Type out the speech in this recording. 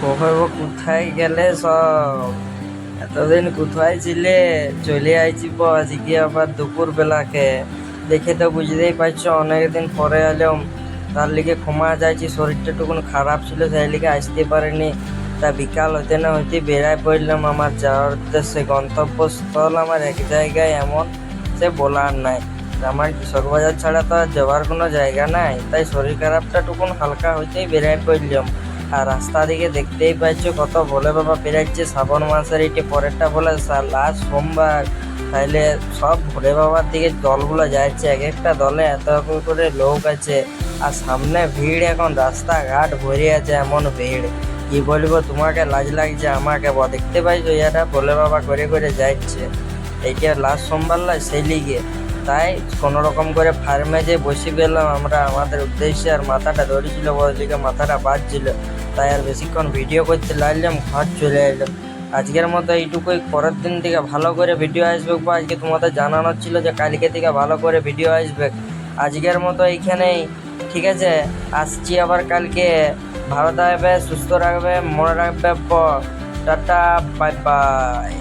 কবে কোথায় গেলে সব? এতদিন কোথায় ছিলে? চলে আইছি আজকে আবার দুপুর বেলাকে। দেখে তো বুঝতেই পারছো অনেকদিন পরে এলাম। তার লিগে ক্ষমা চাইছি, শরীরটা টুকুন খারাপ ছিল, সেই লিগে আসতে পারিনি। তা বিকাল হতে না হতে বেড়ায় পড়লাম আমার যাওয়ার উদ্দেশ্যে। গন্তব্যস্থল আমার এক জায়গায় এমন, সে বলার নাই। আমার কিশোর বাজার ছাড়া তো আর যাওয়ার কোনো জায়গা নাই, তাই শরীর খারাপটা টুকুন হালকা হইতেই বেড়ায় পড়লাম। আর রাস্তা দিকে দেখতেই পাচ্ছ কত ভোলে বাবা বেরাচ্ছে। শ্রাবণ মাসের এটি পরেরটা বলে লাস্ট সোমবার। তাইলে সব ভোলে বাবার দিকে দলগুলো যাচ্ছে, এক একটা দলে এত করে লোক আছে। আর সামনে ভিড়, এখন রাস্তাঘাট ভরে আছে, এমন ভিড় কি বলবো তোমাকে, লাজ লাগছে আমাকে। দেখতে পাইছো ইয়ারা ভোলে বাবা করে করে যাচ্ছে। এইটা লাস্ট সোমবার নয়, সেই লিগে তাই কোনো রকম করে ফার্মে যে বসে গেলাম আমরা আমাদের উদ্দেশ্যে। আর মাথাটা ধরেছিল বলদিকে, মাথাটা বাজছিল, তাই আর বেশিক্ষণ ভিডিও করতে লাগলাম, ঘর চলে এলাম। আজকের মতো এইটুকুই, পরের দিন থেকে ভালো করে ভিডিও আসবে। বা আজকে তোমাদের জানানোর ছিল যে কালকে থেকে ভালো করে ভিডিও আসবে। আজকের মতো এইখানেই, ঠিক আছে? আসছি আবার কালকে। ভালো থাকবে, সুস্থ রাখবে, মনে রাখবে। Tata, bye bye.